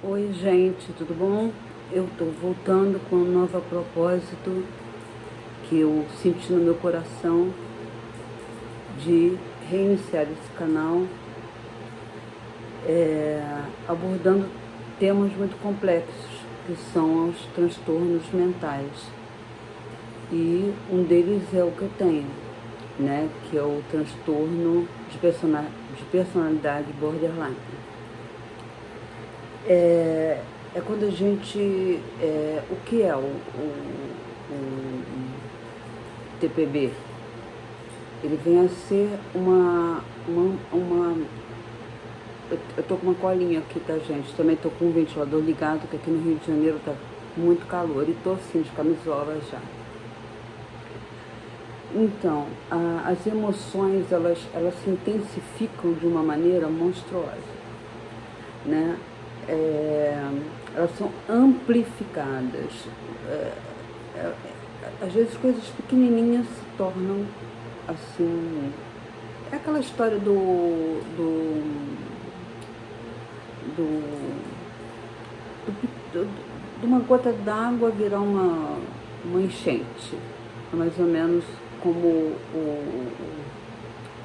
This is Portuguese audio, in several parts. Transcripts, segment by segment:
Oi, gente, tudo bom? Eu tô voltando com um novo propósito que eu senti no meu coração de reiniciar esse canal, abordando temas muito complexos, que são os transtornos mentais. E um deles é o que eu tenho, né? Que é o transtorno de personalidade borderline. É quando a gente. O que é o TPB? Ele vem a ser uma. Eu tô com uma colinha aqui, tá, gente? Também tô com um ventilador ligado, que aqui no Rio de Janeiro tá muito calor. E tô assim, de camisola já. Então, as emoções, elas se intensificam de uma maneira monstruosa, né? Elas são amplificadas. É, é, Às vezes coisas pequenininhas se tornam assim. É aquela história do, de uma gota d'água virar uma enchente. É mais ou menos como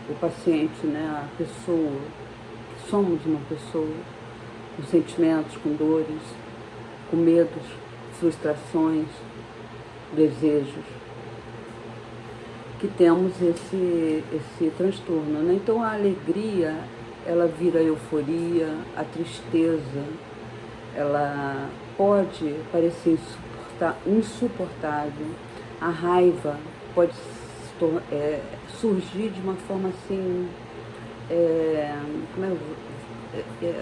o paciente, né? A pessoa, que somos uma pessoa com sentimentos, com dores, com medos, frustrações, desejos, que temos esse transtorno, né? Então a alegria, ela vira euforia, a tristeza, ela pode parecer insuportável, a raiva pode surgir de uma forma assim, como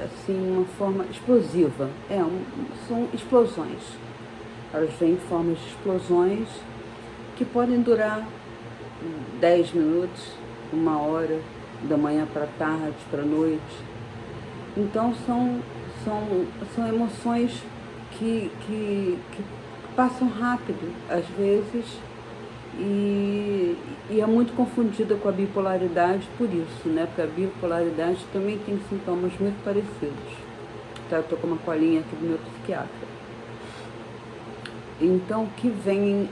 assim, uma forma explosiva. São explosões. Elas vêm em formas de explosões que podem durar 10 minutos, uma hora, da manhã para tarde, para noite. Então são emoções que passam rápido, às vezes, e é muito confundida com a bipolaridade por isso, né? Porque a bipolaridade também tem sintomas muito parecidos. Tá? Eu tô com uma colinha aqui do meu psiquiatra. Então, o que vem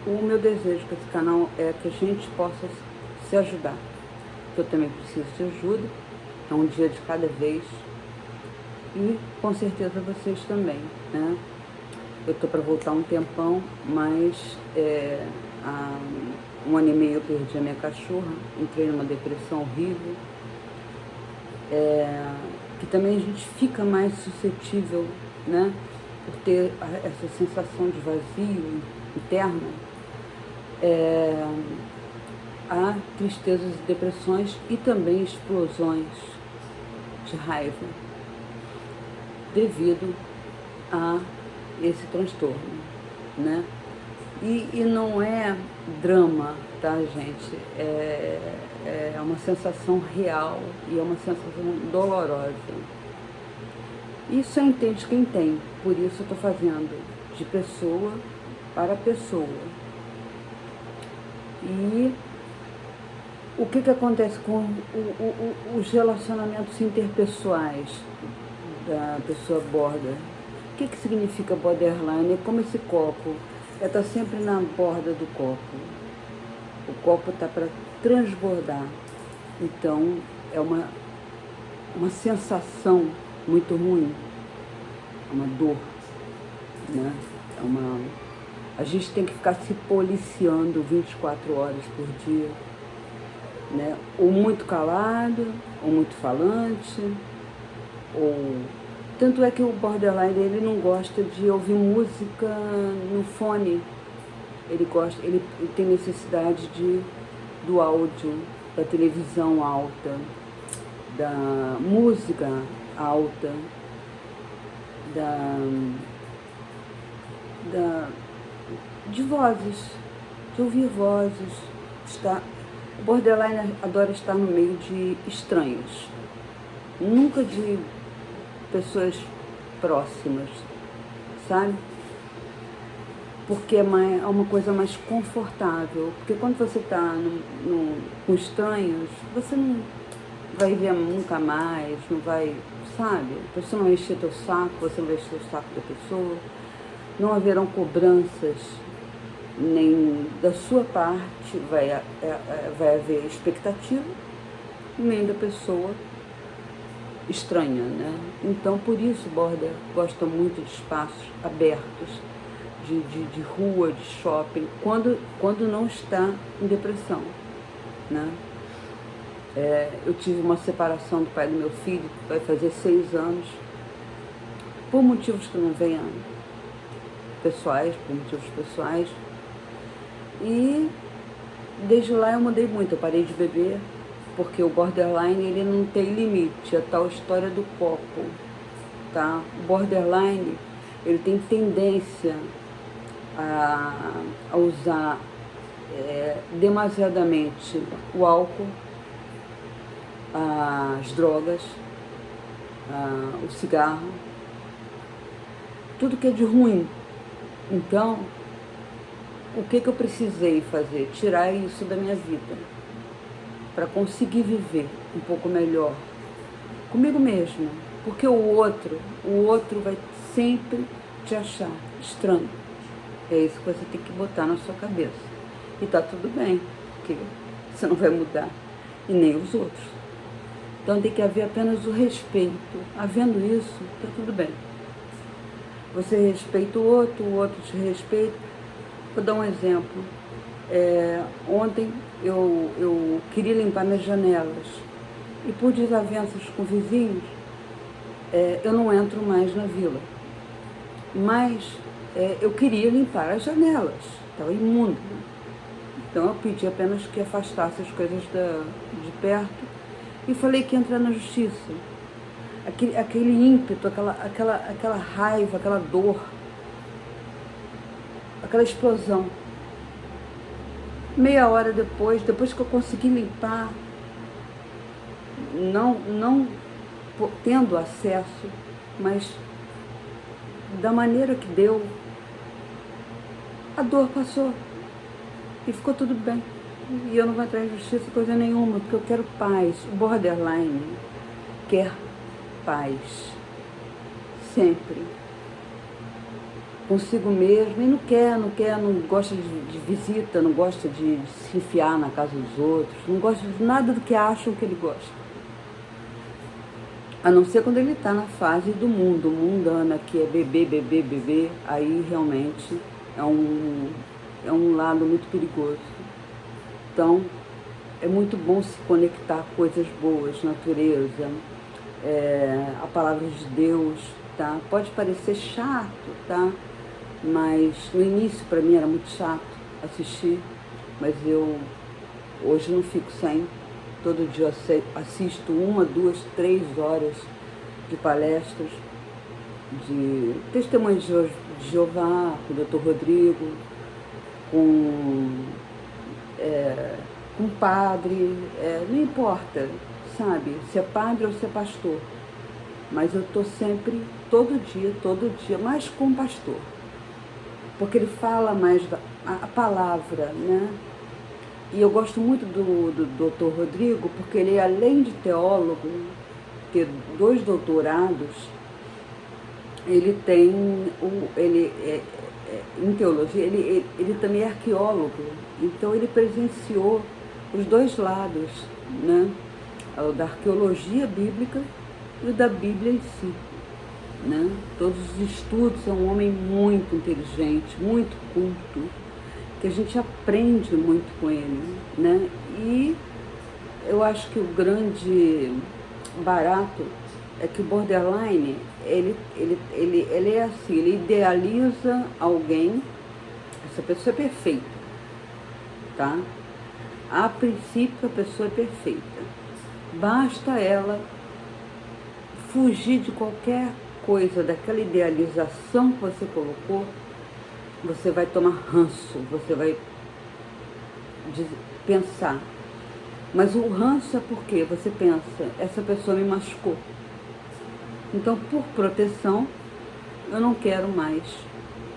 o meu desejo com esse canal é que a gente possa se ajudar. Eu também preciso de ajuda, é um dia de cada vez. E com certeza vocês também, né? Eu tô para voltar um tempão, mas há 1 ano e meio eu perdi a minha cachorra, entrei numa depressão horrível, que também a gente fica mais suscetível, né? Por ter essa sensação de vazio interno, há tristezas e depressões e também explosões de raiva devido a esse transtorno, né? E não é drama, tá, gente? É uma sensação real e é uma sensação dolorosa. Isso entende quem tem, por isso eu estou fazendo de pessoa para pessoa. E o que acontece com os relacionamentos interpessoais da pessoa border? O que significa borderline? É como esse copo, está sempre na borda do copo. O copo está para transbordar. Então, é uma sensação muito ruim, é uma dor, né? A gente tem que ficar se policiando 24 horas por dia, né? Ou muito calado, ou muito falante, ou... Tanto é que o borderline, ele não gosta de ouvir música no fone, ele tem necessidade do áudio, da televisão alta, da música alta, de vozes, de ouvir vozes. O borderline adora estar no meio de estranhos, nunca de pessoas próximas, sabe? Porque é uma coisa mais confortável. Porque quando você está com estranhos, vai ver nunca mais, não vai, sabe? A pessoa não vai encher teu saco, você não vai encher o saco da pessoa. Não haverão cobranças nem da sua parte, vai haver expectativa, nem da pessoa estranha, né? Então, por isso, Border gosta muito de espaços abertos, de rua, de shopping, quando não está em depressão, né? Eu tive uma separação do pai do meu filho, que vai fazer 6 anos, por motivos que não venham pessoais, por motivos pessoais. E desde lá eu mudei muito, eu parei de beber, porque o borderline ele não tem limite, é a tal história do copo, tá? O borderline ele tem tendência a usar demasiadamente o álcool, as drogas, o cigarro, tudo que é de ruim. Então, o que eu precisei fazer? Tirar isso da minha vida, para conseguir viver um pouco melhor comigo mesma, porque o outro vai sempre te achar estranho. É isso que você tem que botar na sua cabeça. E tá tudo bem, porque você não vai mudar, e nem os outros. Então tem que haver apenas o respeito. Havendo isso, tá tudo bem. Você respeita o outro te respeita. Vou dar um exemplo. Ontem eu queria limpar minhas janelas e por desavenças com vizinhos, eu não entro mais na vila. Mas eu queria limpar as janelas, estava imundo. Então eu pedi apenas que afastasse as coisas de perto e falei que ia entrar na justiça. Aquele ímpeto, aquela raiva, aquela dor, aquela explosão. Meia hora depois que eu consegui limpar, não tendo acesso, mas da maneira que deu, a dor passou e ficou tudo bem. E eu não vou entrar em justiça coisa nenhuma, porque eu quero paz. O borderline quer paz, sempre, consigo mesmo, e não gosta de visita, não gosta de se enfiar na casa dos outros, não gosta de nada do que acham que ele gosta. A não ser quando ele está na fase do mundo, mundana, que é beber, aí realmente é um lado muito perigoso. Então, é muito bom se conectar a coisas boas, natureza, a palavra de Deus, tá? Pode parecer chato, tá? Mas no início para mim era muito chato assistir, mas eu hoje não fico sem. Todo dia eu assisto 1, 2, 3 horas de palestras, de testemunhos de Jeová, com o Dr. Rodrigo, com padre, não importa, sabe, se é padre ou se é pastor, mas eu estou sempre, todo dia, mais com o pastor, porque ele fala mais a palavra, né? E eu gosto muito do Dr. Rodrigo, porque ele, além de teólogo, ter 2 doutorados, ele tem, em teologia, ele também é arqueólogo, então ele presenciou os 2 lados, né? O da arqueologia bíblica e o da Bíblia em si, né? Todos os estudos, é um homem muito inteligente, muito culto, que a gente aprende muito com ele, né? E eu acho que o grande barato é que o borderline, ele é assim, ele idealiza alguém, essa pessoa é perfeita, tá? A princípio a pessoa é perfeita, basta ela fugir de qualquer coisa, daquela idealização que você colocou, você vai tomar ranço, você vai pensar. Mas o ranço é porque você pensa, essa pessoa me machucou. Então, por proteção, eu não quero mais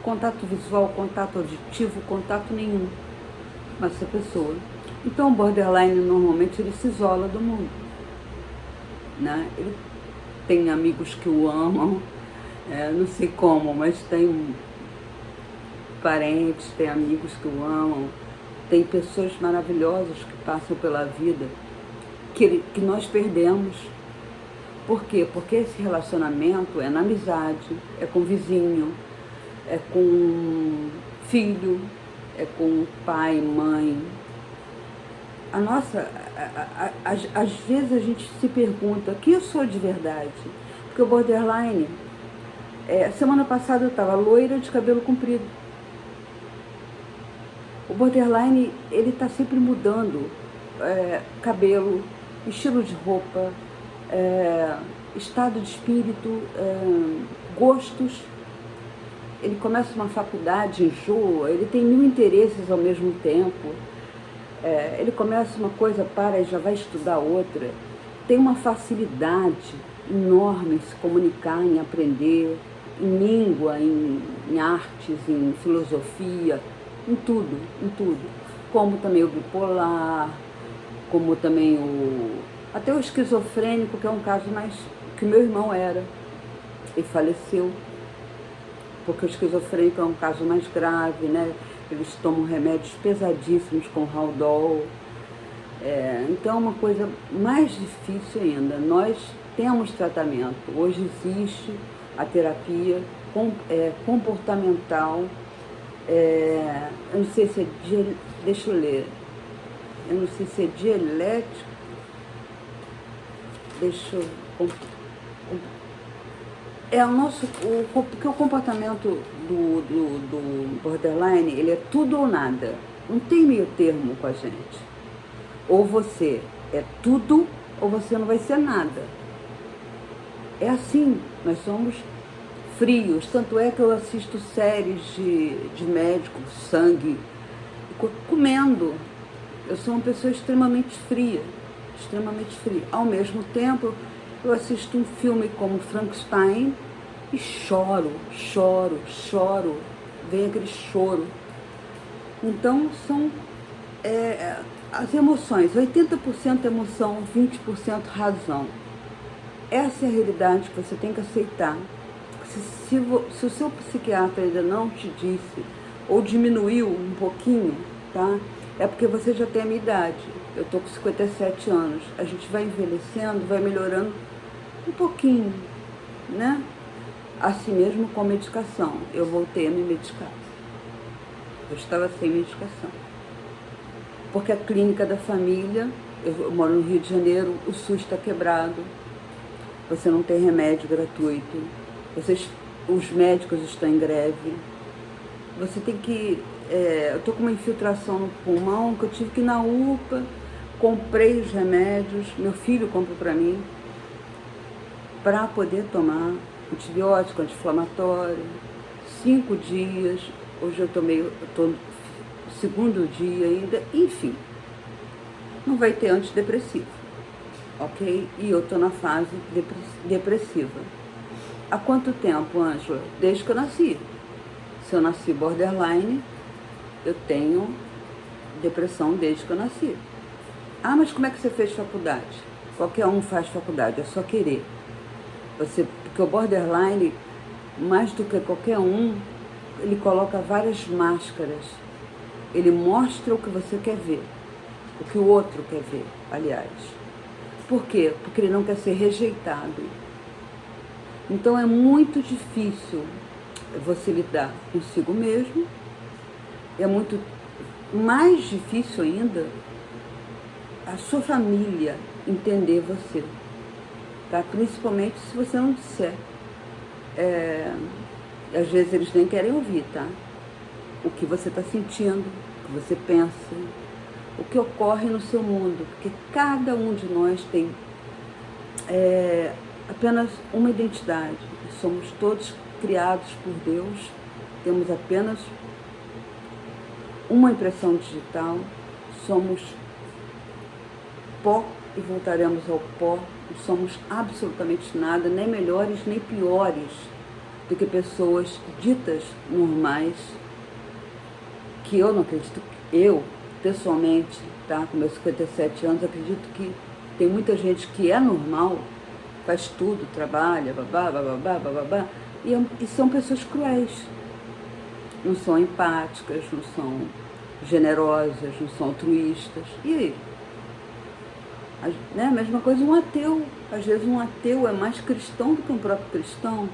contato visual, contato auditivo, contato nenhum com essa pessoa. Então, o borderline, normalmente, ele se isola do mundo. né? Ele tem amigos que o amam, não sei como, mas tem parentes, tem amigos que o amam, tem pessoas maravilhosas que passam pela vida que nós perdemos. Por quê? Porque esse relacionamento é na amizade, é com vizinho, é com filho, é com pai, mãe. Às vezes a gente se pergunta, quem eu sou de verdade? Porque o borderline, semana passada eu estava loira de cabelo comprido. O borderline, ele está sempre mudando cabelo, estilo de roupa, estado de espírito, gostos. Ele começa uma faculdade, enjoa, ele tem 1000 interesses ao mesmo tempo. Ele começa uma coisa, para e já vai estudar outra. Tem uma facilidade enorme em se comunicar, em aprender, em língua, em artes, em filosofia, em tudo, em tudo. Como também o bipolar, como também até o esquizofrênico, que é um caso mais que meu irmão era, e faleceu, porque o esquizofrênico é um caso mais grave, né? Eles tomam remédios pesadíssimos com Haldol. Então é uma coisa mais difícil ainda. Nós temos tratamento. Hoje existe a terapia comportamental. Eu não sei se é deixa eu ler. Eu não sei se é dialético. Deixa eu... Porque o comportamento do borderline, ele é tudo ou nada. Não tem meio termo com a gente. Ou você é tudo, ou você não vai ser nada. É assim, nós somos frios. Tanto é que eu assisto séries de médicos, sangue, comendo. Eu sou uma pessoa extremamente fria. Extremamente fria. Ao mesmo tempo, eu assisto um filme como Frankenstein e choro. Vem aquele choro. Então, são as emoções, 80% emoção, 20% razão. Essa é a realidade que você tem que aceitar. Se o seu psiquiatra ainda não te disse, ou diminuiu um pouquinho, tá? É porque você já tem a minha idade. Eu tô com 57 anos. A gente vai envelhecendo, vai melhorando um pouquinho, né? Assim mesmo com medicação. Eu voltei a me medicar. Eu estava sem medicação. Porque a clínica da família, eu moro no Rio de Janeiro, o SUS está quebrado. Você não tem remédio gratuito. Os médicos estão em greve. Você tem que... eu tô com uma infiltração no pulmão, que eu tive que ir na UPA, comprei os remédios, meu filho comprou para mim, para poder tomar antibiótico, anti-inflamatório, 5 dias, hoje eu tô no segundo dia ainda, enfim, não vai ter antidepressivo, ok? E eu tô na fase depressiva. Há quanto tempo, Ângela? Desde que eu nasci. Se eu nasci borderline, eu tenho depressão desde que eu nasci. Ah, mas como é que você fez faculdade? Qualquer um faz faculdade, é só querer. Porque o borderline, mais do que qualquer um, ele coloca várias máscaras. Ele mostra o que você quer ver, o que o outro quer ver, aliás. Por quê? Porque ele não quer ser rejeitado. Então é muito difícil você lidar consigo mesmo. É muito mais difícil ainda a sua família entender você, tá? Principalmente se você não disser. Às vezes eles nem querem ouvir, tá? O que você está sentindo, o que você pensa, o que ocorre no seu mundo, porque cada um de nós tem apenas uma identidade. Somos todos criados por Deus, temos apenas uma impressão digital, somos pó e voltaremos ao pó, não somos absolutamente nada, nem melhores nem piores do que pessoas ditas normais, que eu não acredito, eu pessoalmente, tá, com meus 57 anos, acredito que tem muita gente que é normal faz tudo, trabalha, babá, babá, babá, e são pessoas cruéis. Não são empáticas, não são generosas, não são altruístas. E aí? Né? A mesma coisa um ateu. Às vezes um ateu é mais cristão do que um próprio cristão.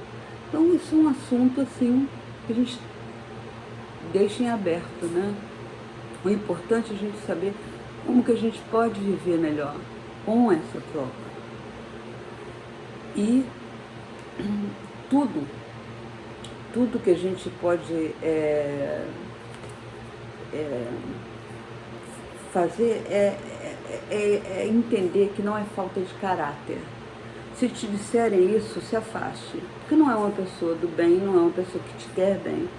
Então isso é um assunto assim que a gente deixa em aberto, né? O importante é a gente saber como que a gente pode viver melhor com essa troca. E tudo que a gente pode fazer é entender que não é falta de caráter. Se te disserem isso, se afaste. Porque não é uma pessoa do bem, não é uma pessoa que te quer bem.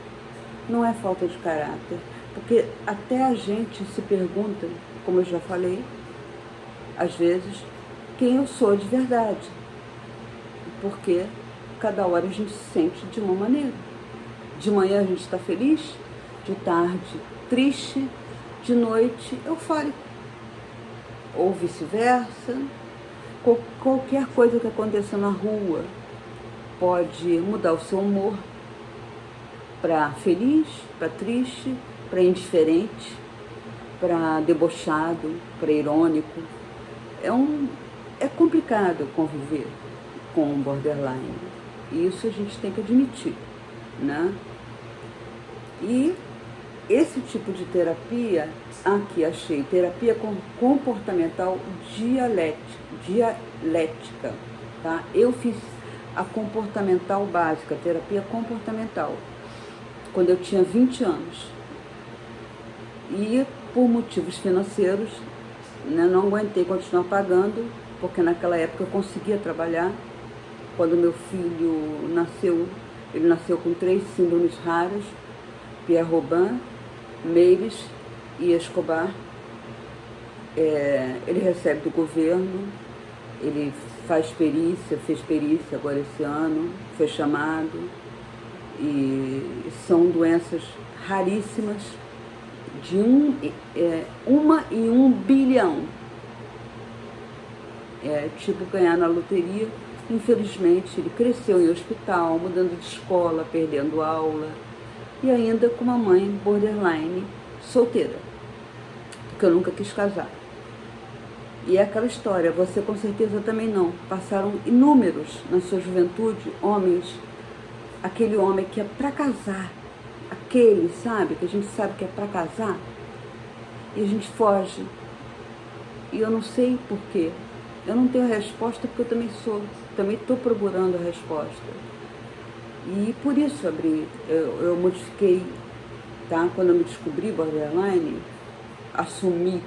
Não é falta de caráter. Porque até a gente se pergunta, como eu já falei, às vezes, quem eu sou de verdade. Porque cada hora a gente se sente de uma maneira. De manhã a gente está feliz, de tarde triste, de noite eufórico. Ou vice-versa. Qualquer coisa que aconteça na rua pode mudar o seu humor para feliz, para triste, para indiferente, para debochado, para irônico. É complicado conviver com um borderline. E isso a gente tem que admitir, né? E esse tipo de terapia, aqui achei, terapia comportamental dialética, tá? Eu fiz a comportamental básica, terapia comportamental, quando eu tinha 20 anos. E por motivos financeiros, né, não aguentei continuar pagando, porque naquela época eu conseguia trabalhar. Quando meu filho nasceu, ele nasceu com 3 síndromes raras, Pierre-Robin, Meires e Escobar. Ele recebe do governo, ele fez perícia agora esse ano, foi chamado, e são doenças raríssimas, de 1 em 1 bilhão. Tipo ganhar na loteria. Infelizmente, ele cresceu em hospital, mudando de escola, perdendo aula, e ainda com uma mãe borderline solteira, porque eu nunca quis casar. E é aquela história, você com certeza também não. Passaram inúmeros na sua juventude, homens, aquele homem que é pra casar, aquele, sabe, que a gente sabe que é pra casar, e a gente foge. E eu não sei porquê. Eu não tenho resposta porque eu também estou procurando a resposta. E por isso eu modifiquei, tá? Quando eu me descobri borderline, assumi,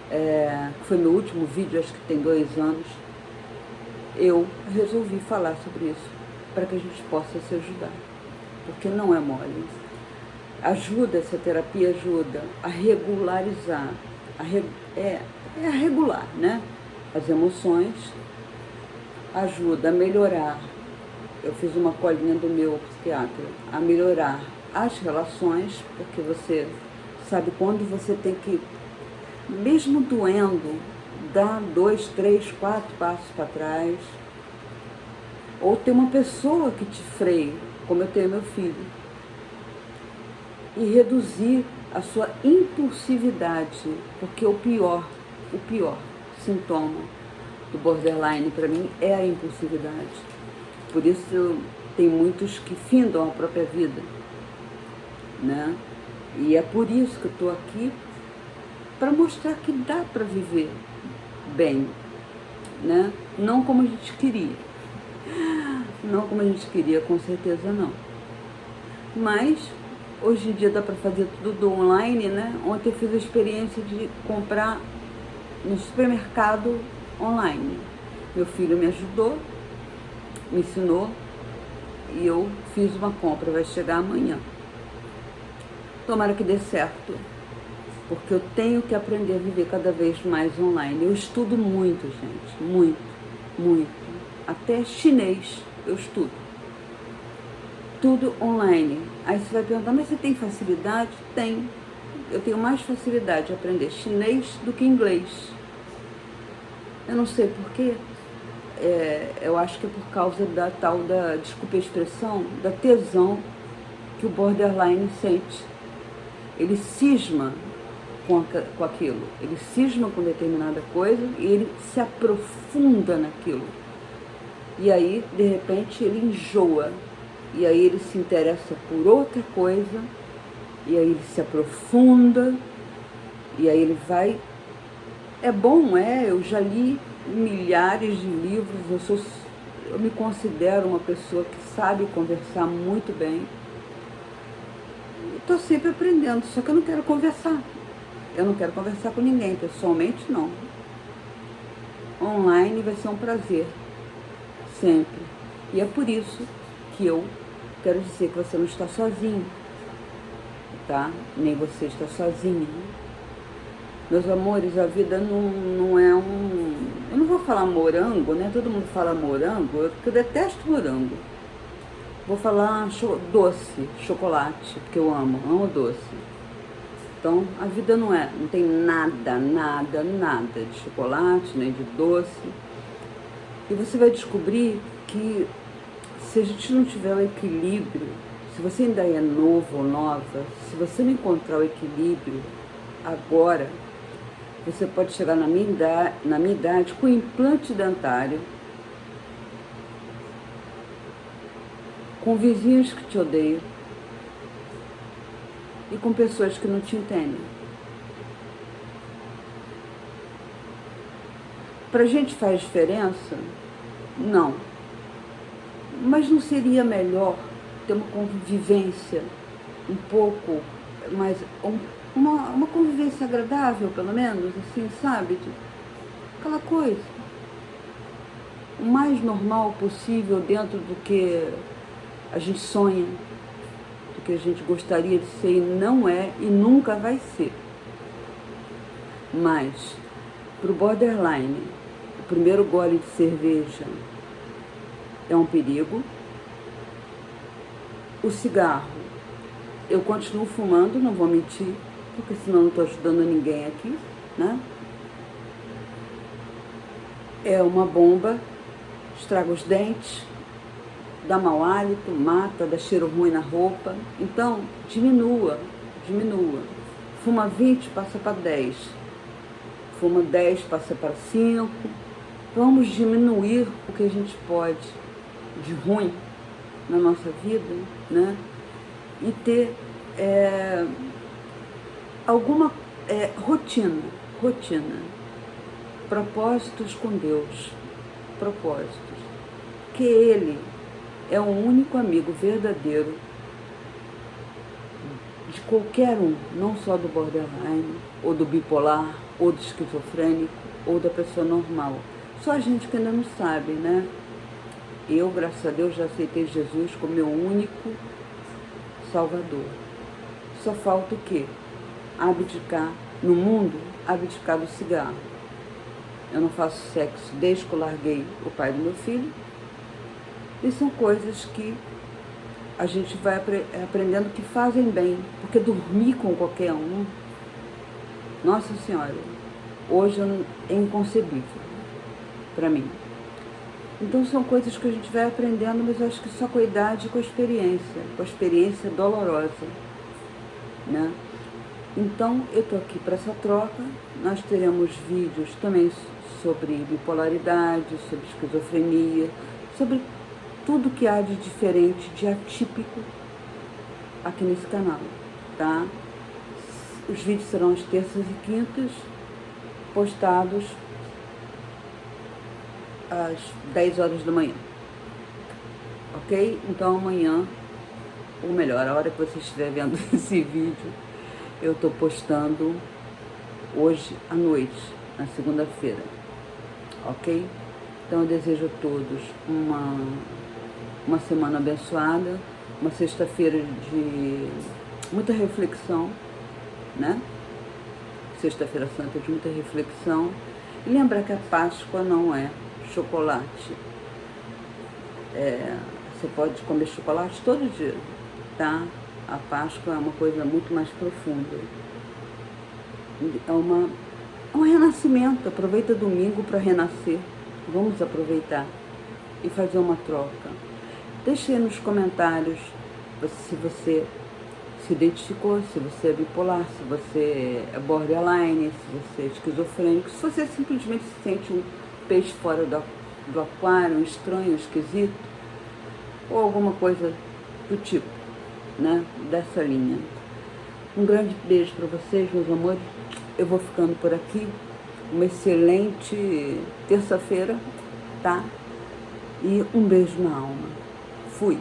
que foi meu último vídeo, acho que tem 2 anos, eu resolvi falar sobre isso, para que a gente possa se ajudar, porque não é mole. Essa terapia ajuda a regularizar, a regular, né? As emoções, ajuda a melhorar. Eu fiz uma colinha do meu psiquiatra, a melhorar as relações, porque você sabe quando você tem que, mesmo doendo, dar 2, 3, 4 passos para trás, ou ter uma pessoa que te freie, como eu tenho meu filho, e reduzir a sua impulsividade, porque o pior sintoma do borderline para mim é a impulsividade. Por isso tem muitos que findam a própria vida, né? E é por isso que eu estou aqui, para mostrar que dá para viver bem, né? Não como a gente queria. Não como a gente queria, com certeza não. Mas hoje em dia dá para fazer tudo online, né? Ontem eu fiz a experiência de comprar no supermercado online. Meu filho me ajudou, me ensinou, e eu fiz uma compra, vai chegar amanhã. Tomara que dê certo, porque eu tenho que aprender a viver cada vez mais online. Eu estudo muito, gente, muito, muito. Até chinês eu estudo. Tudo online. Aí você vai perguntar, mas você tem facilidade? Tem. Eu tenho mais facilidade de aprender chinês do que inglês. Eu não sei porquê. eu acho que é por causa da tal da, desculpe a expressão, da tesão que o borderline sente. Ele cisma com aquilo, ele cisma com determinada coisa e ele se aprofunda naquilo. E aí, de repente, ele enjoa. E aí ele se interessa por outra coisa, e aí ele se aprofunda, e aí ele vai... É bom, eu já li milhares de livros, eu me considero uma pessoa que sabe conversar muito bem. Estou sempre aprendendo, só que eu não quero conversar. Eu não quero conversar com ninguém, pessoalmente não. Online vai ser um prazer, sempre. E é por isso que eu quero dizer que você não está sozinho, tá? Nem você está sozinho. Meus amores, a vida não é um... Eu não vou falar morango, né? Todo mundo fala morango, porque eu detesto morango. Vou falar doce, chocolate, porque eu amo doce. Então, a vida não tem nada de chocolate, nem de doce. E você vai descobrir que se a gente não tiver o equilíbrio, se você ainda é novo ou nova, se você não encontrar o equilíbrio agora, você pode chegar na minha idade com implante dentário, com vizinhos que te odeiam e com pessoas que não te entendem. Pra gente faz diferença? Não. Mas não seria melhor ter uma convivência um pouco mais... Uma convivência agradável, pelo menos, assim, sabe? Aquela coisa. O mais normal possível dentro do que a gente sonha, do que a gente gostaria de ser e não é e nunca vai ser. Mas, pro borderline, o primeiro gole de cerveja é um perigo. O cigarro, eu continuo fumando, não vou mentir, porque senão não estou ajudando ninguém aqui, né? É uma bomba, estraga os dentes, dá mau hálito, mata, dá cheiro ruim na roupa. Então, diminua. Fuma 20, passa para 10. Fuma 10, passa para 5. Vamos diminuir o que a gente pode de ruim na nossa vida, né? E ter alguma rotina, propósitos com Deus, que Ele é o único amigo verdadeiro de qualquer um, não só do borderline, ou do bipolar, ou do esquizofrênico, ou da pessoa normal. Só a gente que ainda não sabe, né? Eu, graças a Deus, já aceitei Jesus como meu único Salvador. Só falta o quê? Abdicar no mundo, abdicar do cigarro. Eu não faço sexo desde que eu larguei o pai do meu filho. E são coisas que a gente vai aprendendo que fazem bem. Porque dormir com qualquer um, Nossa Senhora, hoje é inconcebível para mim. Então são coisas que a gente vai aprendendo, mas eu acho que só com a idade e com a experiência dolorosa, né? Então eu tô aqui para essa troca. Nós teremos vídeos também sobre bipolaridade, sobre esquizofrenia, sobre tudo que há de diferente, de atípico aqui nesse canal, tá? Os vídeos serão às terças e quintas, postados às 10 horas da manhã, ok? Então amanhã, ou melhor, a hora que você estiver vendo esse vídeo, eu estou postando hoje à noite, na segunda-feira, ok? Então eu desejo a todos uma semana abençoada, uma sexta-feira de muita reflexão, né? Sexta-feira Santa de muita reflexão. E lembra que a Páscoa não é chocolate. Você pode comer chocolate todo dia, tá? A Páscoa é uma coisa muito mais profunda. É um renascimento. Aproveita domingo para renascer, Vamos aproveitar e fazer uma troca. Deixe aí nos comentários se você se identificou, se você é bipolar, se você é borderline, se você é esquizofrênico, se você simplesmente se sente um peixe fora do aquário, um estranho, esquisito, ou alguma coisa do tipo, né, dessa linha. Um grande beijo para vocês, meus amores. Eu vou ficando por aqui. Uma excelente terça-feira, tá? E um beijo na alma. Fui.